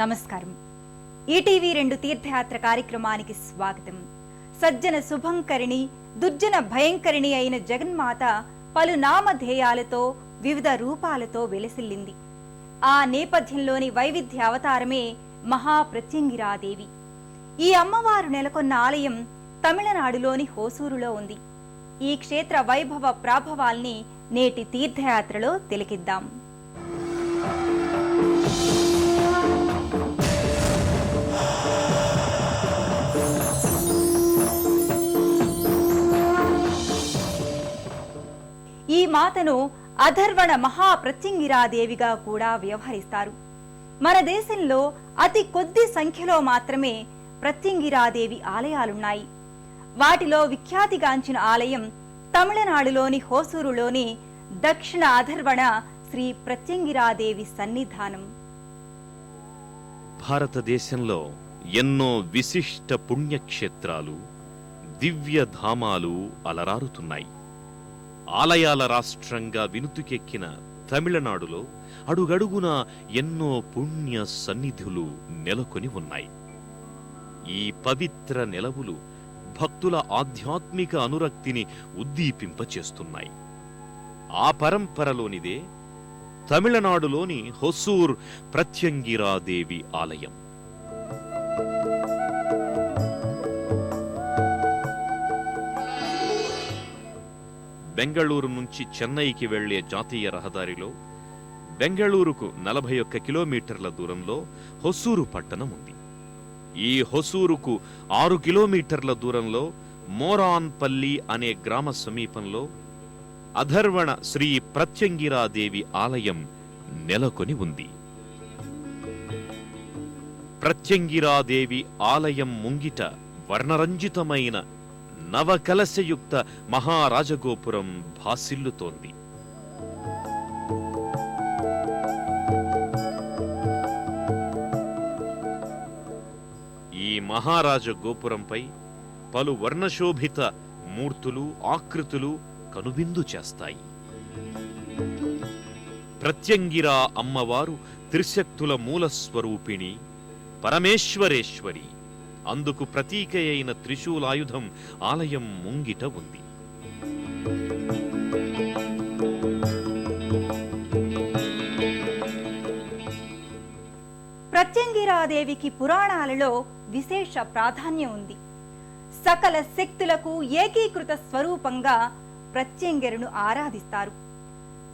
నమస్కారం. ఈటీవీ 2 తీర్థయాత్ర కార్యక్రమానికి స్వాగతం. సజ్జన శుభంకరిణి, దుర్జన భయంకరిణి అయిన జగన్మాత పలు నామధేయాలతో వివిధ రూపాలతో వెలసిల్లింది. ఆ నేపథ్యంలోని వైవిధ్య అవతారమే మహాప్రత్యంగిరాదేవి. ఈ అమ్మవారు నెలకొన్న ఆలయం తమిళనాడులోని హోసూరులో ఉంది. ఈ క్షేత్ర వైభవ ప్రాభవాల్ని నేటి తీర్థయాత్రలో తిలకిద్దాం. ఈ మాతను అధర్వణ మహాప్రత్యంగిరాదేవిగా కూడా వ్యవహరిస్తారు. మన దేశంలో అతి కొద్ది సంఖ్యలో మాత్రమే ప్రత్యంగిరాదేవి ఆలయాలున్నాయి. వాటిలో విఖ్యాతిగాంచిన ఆలయం తమిళనాడులోని హోసూరులోని దక్షిణ అధర్వణ శ్రీ ప్రత్యంగిరాదేవి సన్నిధానం. భారతదేశంలో ఎన్నో విశిష్ట పుణ్యక్షేత్రాలు, దివ్యధామాలు అలరారుతున్నాయి. ఆలయాల రాష్ట్రంగా వినుతుకెక్కిన తమిళనాడులో అడుగడుగునా ఎన్నో పుణ్య సన్నిధులు నెలకొని ఉన్నాయి. ఈ పవిత్ర నెలవులు భక్తుల ఆధ్యాత్మిక అనురక్తిని ఉద్దీపింపచేస్తున్నాయి. ఆ పరంపరలోనిదే తమిళనాడులోని హొసూర్ ప్రత్యంగిరాదేవి ఆలయం. బెంగళూరు నుంచి చెన్నైకి వెళ్లే జాతీయ రహదారిలో బెంగళూరుకు 41 కిలోమీటర్ల దూరంలో హొసూరు పట్టణం ఉంది. ఈ హొసూరుకు 6 కిలోమీటర్ల దూరంలో మోరాన్పల్లి అనే గ్రామ సమీపంలో అధర్వణ శ్రీ ప్రత్యంగిరాదేవి ఆలయం నెలకొని ఉంది. ప్రత్యంగిరాదేవి ఆలయం ముంగిట వర్ణరంజితమైన నవకలశయుక్త మహారాజగోపురం భాసిల్లుతోంది. ఈ మహారాజ గోపురంపై పలు వర్ణశోభిత మూర్తులు, ఆకృతులు కనువిందు చేస్తాయి. ప్రత్యంగిరా అమ్మవారు త్రిశక్తుల మూలస్వరూపిణి, పరమేశ్వరేశ్వరి. అందుకు ప్రతీక అయిన త్రిశూలాయుధం ఆలయం ముంగిట ఉంది. ప్రత్యంగిరాదేవికి పురాణాలలో విశేష ప్రాధాన్యం ఉంది. సకల శక్తులకు ఏకీకృత స్వరూపంగా ప్రత్యంగిరను ఆరాధిస్తారు.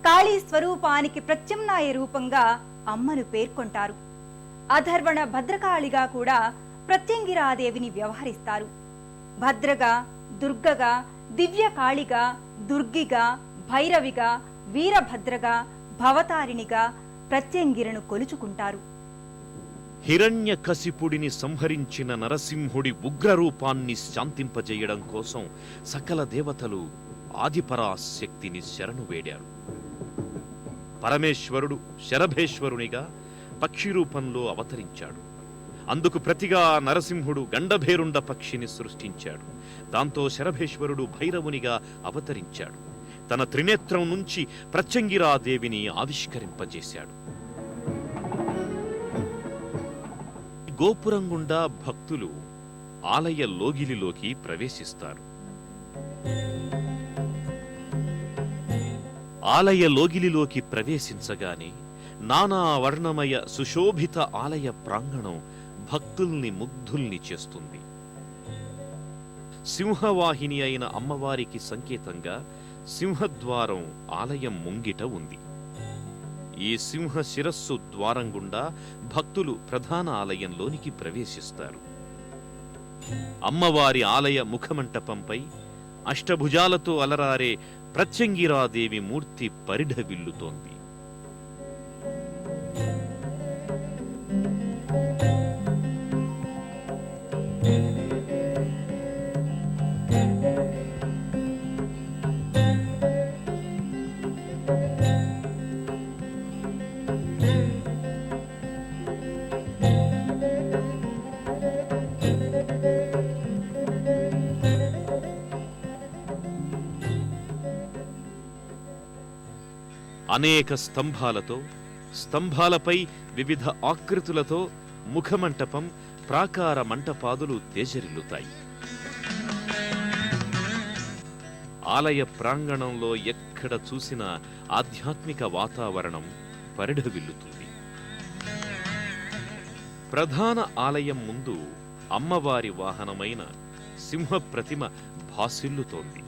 కాళీ స్వరూపానికి ప్రత్యామ్నాయ రూపంగా అమ్మను పేర్కొంటారు. అధర్వణ భద్రకాళిగా కూడా ప్రత్యంగిరాదేవిని వ్యవహరిస్తారు. భద్రగా, దుర్గగా, దివ్యకాళిగా, దుర్గిగా, భైరవిగా, వీరభద్రగా, భవతారిణిగా ప్రత్యంగిరను కొలుచుకుంటారు. హిరణ్యకశిపుడిని సంహరించిన నరసింహుడి ఉగ్రరూపాన్ని శాంతింపజేయడం కోసం సకల దేవతలు ఆదిపరాశక్తిని శరణు వేడారు. పరమేశ్వరుడు శరభేశ్వరునిగా పక్షి రూపంలో అవతరించాడు. అందుకు ప్రతిగా నరసింహుడు గండభేరుండ పక్షిని సృష్టించాడు. దాంతో శరభేశ్వరుడు భైరవునిగా అవతరించాడు. తన త్రినేత్రం నుంచి ప్రత్యంగిరాదేవిని ఆవిష్కరింపజేశాడు. గోపురం గుండా భక్తులు ఆలయ లోగిలిలోకి ప్రవేశిస్తారు. ఆలయ లోగిలిలోకి ప్రవేశించగానే నానా వర్ణమయ సుశోభిత ఆలయ ప్రాంగణం భక్తుల్ని ముగ్ధుల్ని చేస్తుంది. సింహవాహిని అయిన అమ్మవారికి సంకేతంగా సింహద్వారం ఆలయం ముంగిట ఉంది. ఈ సింహ శిరస్సు ద్వారం గుండా భక్తులు ప్రధాన ఆలయంలోనికి ప్రవేశిస్తారు. అమ్మవారి ఆలయ ముఖమంటపంపై అష్టభుజాలతో అలరారే ప్రత్యంగిరాదేవి మూర్తి పరిఢవిల్లుతోంది. అనేక స్తంభాలతో, స్తంభాలపై వివిధ ఆకృతులతో ముఖమంటపం, ప్రాకార మంటపాదులు తేజరిల్లుతాయి. ఆలయ ప్రాంగణంలో ఎక్కడ చూసినా ఆధ్యాత్మిక వాతావరణం పరిఢవిల్లుతుంది. ప్రధాన ఆలయం ముందు అమ్మవారి వాహనమైన సింహ ప్రతిమ భాసిల్లుతోంది.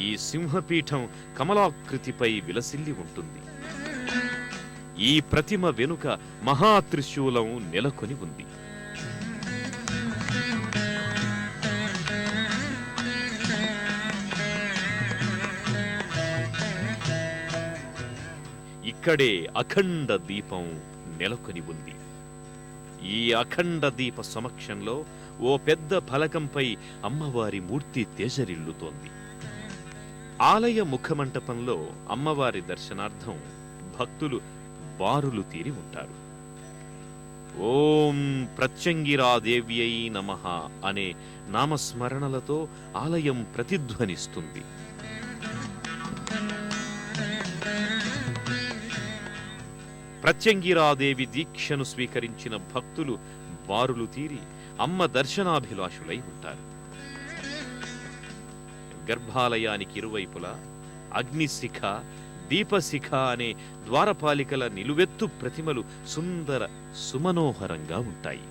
ఈ సింహపీఠం కమలాకృతిపై విలసిల్లి ఉంటుంది. ఈ ప్రతిమ వెనుక మహాత్రిశూలం నెలకొని ఉంది. ఇక్కడే అఖండ దీపం నెలకొని ఉంది. ఈ అఖండ దీప సమక్షంలో ఓ పెద్ద ఫలకంపై అమ్మవారి మూర్తి తేజరిల్లుతోంది. ఆలయ ముఖమంటపంలో అమ్మవారి దర్శనార్థం భక్తులు బారులు తీరి ఉంటారు. ఓం ప్రత్యంగిరాదేవ్యై నమః అనే నామస్మరణలతో ఆలయం ప్రతిధ్వనిస్తుంది. ప్రత్యంగిరాదేవి దీక్షను స్వీకరించిన భక్తులు బారులు తీరి అమ్మ దర్శనాభిలాషులై ఉంటారు. గర్భాలయానికి ఇరువైపులా అగ్నిశిఖ, దీపశిఖ అనే ద్వారపాలికల నిలువెత్తు ప్రతిమలు సుందర సుమనోహరంగా ఉంటాయి.